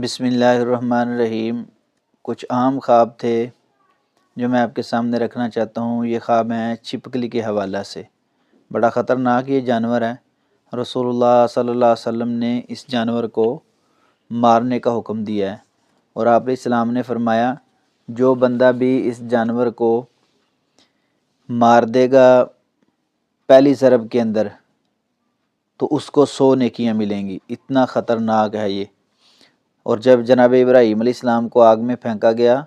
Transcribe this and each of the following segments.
بسم اللہ الرحمن الرحیم۔ کچھ عام خواب تھے جو میں آپ کے سامنے رکھنا چاہتا ہوں۔ یہ خواب ہیں چھپکلی کے حوالہ سے۔ بڑا خطرناک یہ جانور ہے۔ رسول اللہ صلی اللہ علیہ وسلم نے اس جانور کو مارنے کا حکم دیا ہے، اور آپ علیہ السلام نے فرمایا جو بندہ بھی اس جانور کو مار دے گا پہلی ضرب کے اندر تو اس کو 100 نیکیاں ملیں گی۔ اتنا خطرناک ہے یہ۔ اور جب جناب ابراہیم علیہ السلام کو آگ میں پھینکا گیا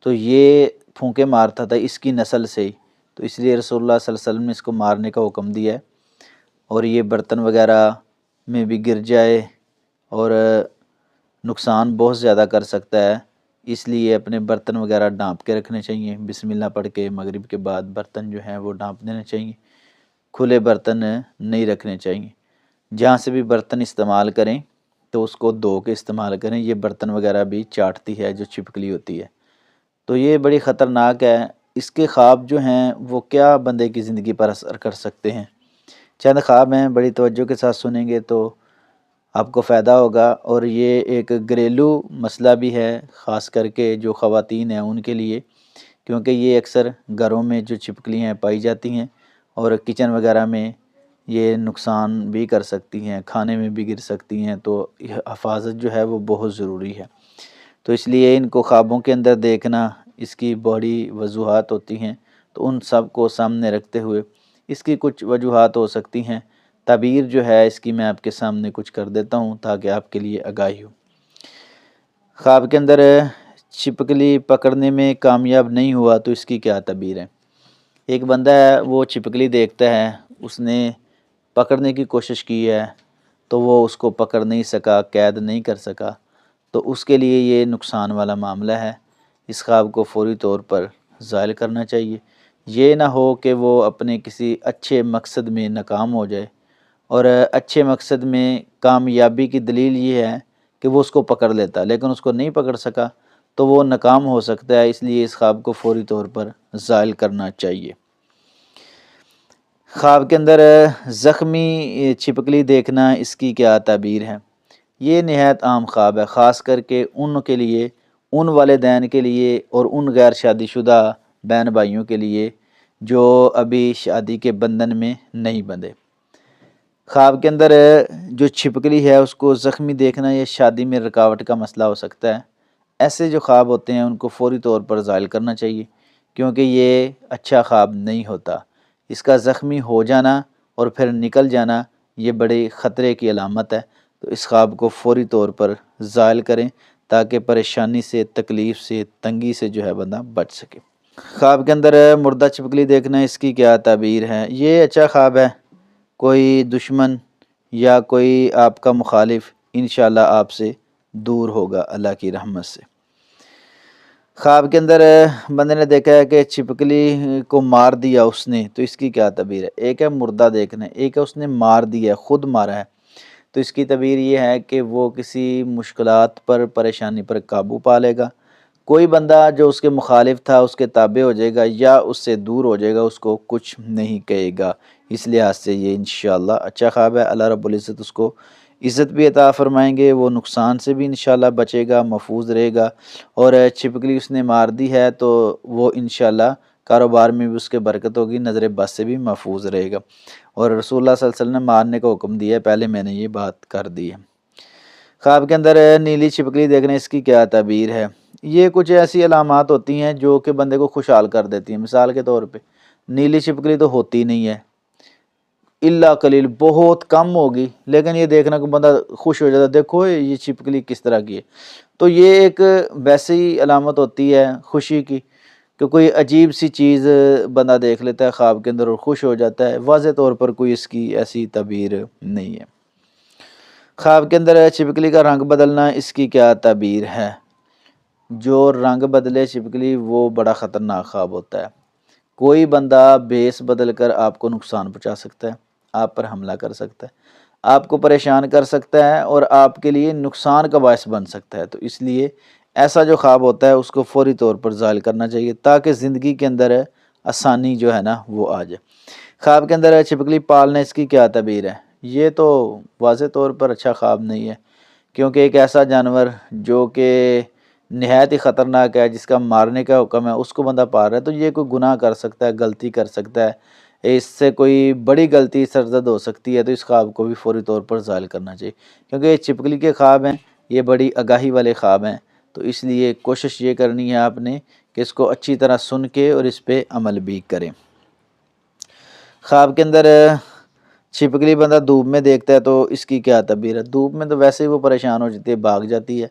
تو یہ پھونکے مارتا تھا اس کی نسل سے ہی، تو اس لیے رسول اللہ صلی اللہ علیہ وسلم نے اس کو مارنے کا حکم دیا ہے۔ اور یہ برتن وغیرہ میں بھی گر جائے اور نقصان بہت زیادہ کر سکتا ہے، اس لیے اپنے برتن وغیرہ ڈھانپ کے رکھنے چاہیے۔ بسم اللہ پڑھ کے مغرب کے بعد برتن جو ہیں وہ ڈھانپ دینے چاہیے۔ کھلے برتن نہیں رکھنے چاہیے۔ جہاں سے بھی برتن استعمال کریں تو اس کو دھو کے استعمال کریں۔ یہ برتن وغیرہ بھی چاٹتی ہے جو چھپکلی ہوتی ہے، تو یہ بڑی خطرناک ہے۔ اس کے خواب جو ہیں وہ کیا بندے کی زندگی پر اثر کر سکتے ہیں۔ چند خواب ہیں، بڑی توجہ کے ساتھ سنیں گے تو آپ کو فائدہ ہوگا۔ اور یہ ایک گھریلو مسئلہ بھی ہے، خاص کر کے جو خواتین ہیں ان کے لیے، کیونکہ یہ اکثر گھروں میں جو چھپکلیاں پائی جاتی ہیں اور کچن وغیرہ میں یہ نقصان بھی کر سکتی ہیں، کھانے میں بھی گر سکتی ہیں، تو حفاظت جو ہے وہ بہت ضروری ہے۔ تو اس لیے ان کو خوابوں کے اندر دیکھنا، اس کی بڑی وجوہات ہوتی ہیں، تو ان سب کو سامنے رکھتے ہوئے اس کی کچھ وجوہات ہو سکتی ہیں۔ تعبیر جو ہے اس کی میں آپ کے سامنے کچھ کر دیتا ہوں تاکہ آپ کے لیے آگاہی ہو۔ خواب کے اندر چھپکلی پکڑنے میں کامیاب نہیں ہوا تو اس کی کیا تعبیر ہے۔ ایک بندہ ہے، وہ چھپکلی دیکھتا ہے، اس نے پکڑنے کی کوشش کی ہے تو وہ اس کو پکڑ نہیں سکا، قید نہیں کر سکا، تو اس کے لیے یہ نقصان والا معاملہ ہے۔ اس خواب کو فوری طور پر زائل کرنا چاہیے۔ یہ نہ ہو کہ وہ اپنے کسی اچھے مقصد میں ناکام ہو جائے، اور اچھے مقصد میں کامیابی کی دلیل یہ ہے کہ وہ اس کو پکڑ لیتا لیکن اس کو نہیں پکڑ سکا تو وہ ناکام ہو سکتا ہے۔ اس لیے اس خواب کو فوری طور پر زائل کرنا چاہیے۔ خواب کے اندر زخمی چھپکلی دیکھنا، اس کی کیا تعبیر ہے۔ یہ نہایت عام خواب ہے، خاص کر کے ان کے لیے، ان والدین کے لیے اور ان غیر شادی شدہ بہن بھائیوں کے لیے جو ابھی شادی کے بندھن میں نہیں بندھے۔ خواب کے اندر جو چھپکلی ہے اس کو زخمی دیکھنا، یہ شادی میں رکاوٹ کا مسئلہ ہو سکتا ہے۔ ایسے جو خواب ہوتے ہیں ان کو فوری طور پر زائل کرنا چاہیے، کیونکہ یہ اچھا خواب نہیں ہوتا۔ اس کا زخمی ہو جانا اور پھر نکل جانا یہ بڑے خطرے کی علامت ہے، تو اس خواب کو فوری طور پر زائل کریں تاکہ پریشانی سے، تکلیف سے، تنگی سے جو ہے بندہ بچ سکے۔ خواب کے اندر مردہ چھپکلی دیکھنا، اس کی کیا تعبیر ہے۔ یہ اچھا خواب ہے۔ کوئی دشمن یا کوئی آپ کا مخالف انشاءاللہ آپ سے دور ہوگا اللہ کی رحمت سے۔ خواب کے اندر بندے نے دیکھا ہے کہ چھپکلی کو مار دیا اس نے، تو اس کی کیا تعبیر ہے۔ ایک ہے مردہ دیکھنا، ایک ہے اس نے مار دیا، خود مارا ہے، تو اس کی تعبیر یہ ہے کہ وہ کسی مشکلات پر، پریشانی پر قابو پا لے گا۔ کوئی بندہ جو اس کے مخالف تھا اس کے تابع ہو جائے گا یا اس سے دور ہو جائے گا، اس کو کچھ نہیں کہے گا۔ اس لحاظ سے یہ انشاءاللہ اچھا خواب ہے۔ اللہ رب العزت اس کو عزت بھی عطا فرمائیں گے، وہ نقصان سے بھی انشاءاللہ بچے گا، محفوظ رہے گا۔ اور چھپکلی اس نے مار دی ہے تو وہ انشاءاللہ کاروبار میں بھی اس کے برکت ہوگی، نظر بد سے بھی محفوظ رہے گا۔ اور رسول اللہ صلی اللہ علیہ وسلم نے مارنے کا حکم دیا ہے، پہلے میں نے یہ بات کر دی ہے۔ خواب کے اندر نیلی چھپکلی دیکھنا، اس کی کیا تعبیر ہے۔ یہ کچھ ایسی علامات ہوتی ہیں جو کہ بندے کو خوشحال کر دیتی ہیں۔ مثال کے طور پہ نیلی چھپکلی تو ہوتی نہیں ہے، الا قلیل، بہت کم ہوگی، لیکن یہ دیکھنا کہ بندہ خوش ہو جاتا ہے، دیکھو یہ چھپکلی کس طرح کی ہے، تو یہ ایک ویسی علامت ہوتی ہے خوشی کی کہ کوئی عجیب سی چیز بندہ دیکھ لیتا ہے خواب کے اندر اور خوش ہو جاتا ہے۔ واضح طور پر کوئی اس کی ایسی تعبیر نہیں ہے۔ خواب کے اندر چھپکلی کا رنگ بدلنا، اس کی کیا تعبیر ہے۔ جو رنگ بدلے چھپکلی وہ بڑا خطرناک خواب ہوتا ہے۔ کوئی بندہ بھیس بدل کر آپ کو نقصان پہنچا سکتا ہے، آپ پر حملہ کر سکتا ہے، آپ کو پریشان کر سکتا ہے اور آپ کے لیے نقصان کا باعث بن سکتا ہے۔ تو اس لیے ایسا جو خواب ہوتا ہے اس کو فوری طور پر زائل کرنا چاہیے تاکہ زندگی کے اندر آسانی جو ہے نا وہ آ جائے۔ خواب کے اندر چھپکلی پالنا، اس کی کیا تعبیر ہے۔ یہ تو واضح طور پر اچھا خواب نہیں ہے، کیونکہ ایک ایسا جانور جو کہ نہایت ہی خطرناک ہے، جس کا مارنے کا حکم ہے، اس کو بندہ پال رہا ہے، تو یہ کوئی گناہ کر سکتا ہے، غلطی کر سکتا ہے، اس سے کوئی بڑی غلطی سرزد ہو سکتی ہے، تو اس خواب کو بھی فوری طور پر زائل کرنا چاہیے، کیونکہ یہ چھپکلی کے خواب ہیں، یہ بڑی آگاہی والے خواب ہیں، تو اس لیے کوشش یہ کرنی ہے آپ نے کہ اس کو اچھی طرح سن کے اور اس پہ عمل بھی کریں۔ خواب کے اندر چھپکلی بندہ دھوپ میں دیکھتا ہے تو اس کی کیا تعبیر ہے؟ دھوپ میں تو ویسے ہی وہ پریشان ہو جاتی ہے، بھاگ جاتی ہے،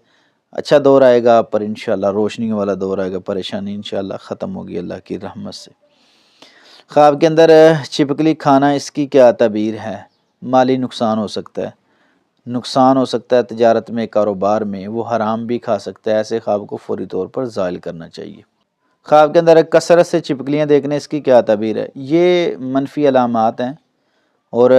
اچھا دور آئے گا آپ پر انشاءاللہ، روشنی والا دور آئے گا، پریشانی انشاءاللہ ختم ہوگی اللہ کی رحمت سے۔ خواب کے اندر چھپکلی کھانا، اس کی کیا تعبیر ہے؟ مالی نقصان ہو سکتا ہے، نقصان ہو سکتا ہے تجارت میں، کاروبار میں، وہ حرام بھی کھا سکتا ہے، ایسے خواب کو فوری طور پر زائل کرنا چاہیے۔ خواب کے اندر کثرت سے چھپکلیاں دیکھنے، اس کی کیا تعبیر ہے؟ یہ منفی علامات ہیں اور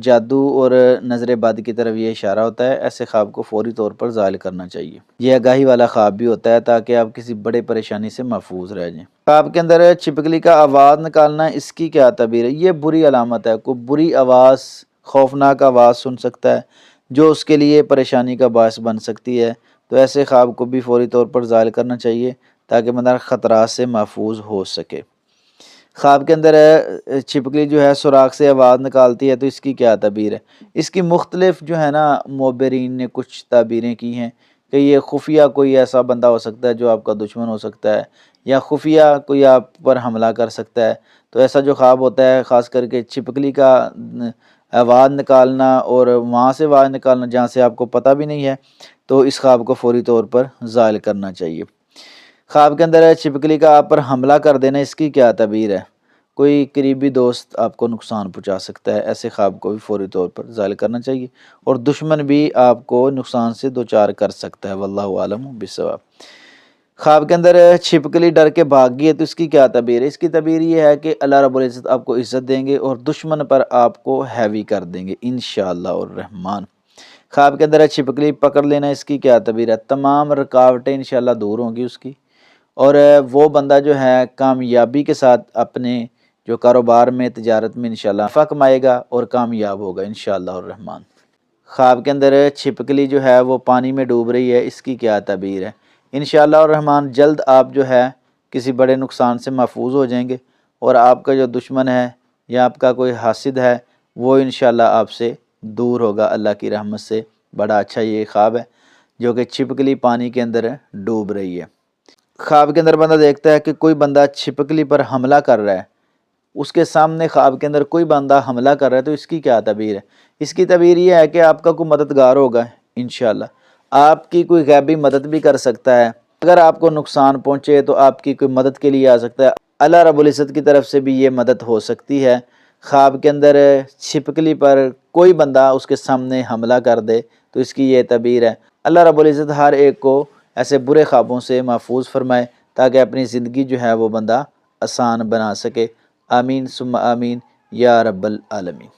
جادو اور نظر بد کی طرف یہ اشارہ ہوتا ہے، ایسے خواب کو فوری طور پر زائل کرنا چاہیے۔ یہ آگاہی والا خواب بھی ہوتا ہے تاکہ آپ کسی بڑے پریشانی سے محفوظ رہ جائیں۔ خواب کے اندر چھپکلی کا آواز نکالنا، اس کی کیا تعبیر ہے؟ یہ بری علامت ہے، کوئی بری آواز، خوفناک آواز سن سکتا ہے جو اس کے لیے پریشانی کا باعث بن سکتی ہے، تو ایسے خواب کو بھی فوری طور پر زائل کرنا چاہیے تاکہ بندہ خطرات سے محفوظ ہو سکے۔ خواب کے اندر چھپکلی جو ہے سوراخ سے آواز نکالتی ہے تو اس کی کیا تعبیر ہے؟ اس کی مختلف جو ہے نا معبرین نے کچھ تعبیریں کی ہیں کہ یہ خفیہ کوئی ایسا بندہ ہو سکتا ہے جو آپ کا دشمن ہو سکتا ہے، یا خفیہ کوئی آپ پر حملہ کر سکتا ہے، تو ایسا جو خواب ہوتا ہے خاص کر کے چھپکلی کا آواز نکالنا اور وہاں سے آواز نکالنا جہاں سے آپ کو پتہ بھی نہیں ہے، تو اس خواب کو فوری طور پر زائل کرنا چاہیے۔ خواب کے اندر چھپکلی کا آپ پر حملہ کر دینا، اس کی کیا تعبیر ہے؟ کوئی قریبی دوست آپ کو نقصان پہنچا سکتا ہے، ایسے خواب کو بھی فوری طور پر زائل کرنا چاہیے، اور دشمن بھی آپ کو نقصان سے دوچار کر سکتا ہے، واللہ عالم بالصواب۔ خواب کے اندر چھپکلی ڈر کے بھاگ گئی ہے تو اس کی کیا تعبیر ہے؟ اس کی تعبیر یہ ہے کہ اللہ رب العزت آپ کو عزت دیں گے اور دشمن پر آپ کو ہیوی کر دیں گے انشاءاللہ الرحمن۔ خواب کے اندر چھپکلی پکڑ لینا، اس کی کیا تعبیر ہے؟ تمام رکاوٹیں انشاءاللہ دور ہوں گی اس کی، اور وہ بندہ جو ہے کامیابی کے ساتھ اپنے جو کاروبار میں، تجارت میں انشاءاللہ نفع کمائے گا اور کامیاب ہوگا انشاءاللہ الرحمن۔ خواب کے اندر چھپکلی جو ہے وہ پانی میں ڈوب رہی ہے، اس کی کیا تعبیر ہے؟ انشاءاللہ الرحمن جلد آپ جو ہے کسی بڑے نقصان سے محفوظ ہو جائیں گے، اور آپ کا جو دشمن ہے یا آپ کا کوئی حاسد ہے وہ انشاءاللہ آپ سے دور ہوگا اللہ کی رحمت سے۔ بڑا اچھا یہ خواب ہے جو کہ چھپکلی پانی کے اندر ڈوب رہی ہے۔ خواب کے اندر بندہ دیکھتا ہے کہ کوئی بندہ چھپکلی پر حملہ کر رہا ہے، اس کے سامنے خواب کے اندر کوئی بندہ حملہ کر رہا ہے، تو اس کی کیا تعبیر ہے؟ اس کی تعبیر یہ ہے کہ آپ کا کوئی مددگار ہوگا انشاءاللہ، آپ کی کوئی غیبی مدد بھی کر سکتا ہے، اگر آپ کو نقصان پہنچے تو آپ کی کوئی مدد کے لیے آ سکتا ہے، اللہ رب العزت کی طرف سے بھی یہ مدد ہو سکتی ہے۔ خواب کے اندر چھپکلی پر کوئی بندہ اس کے سامنے حملہ کر دے تو اس کی یہ تعبیر ہے۔ اللہ رب العزت ہر ایک کو ایسے برے خوابوں سے محفوظ فرمائے تاکہ اپنی زندگی جو ہے وہ بندہ آسان بنا سکے۔ آمین ثم آمین یا رب العالمین۔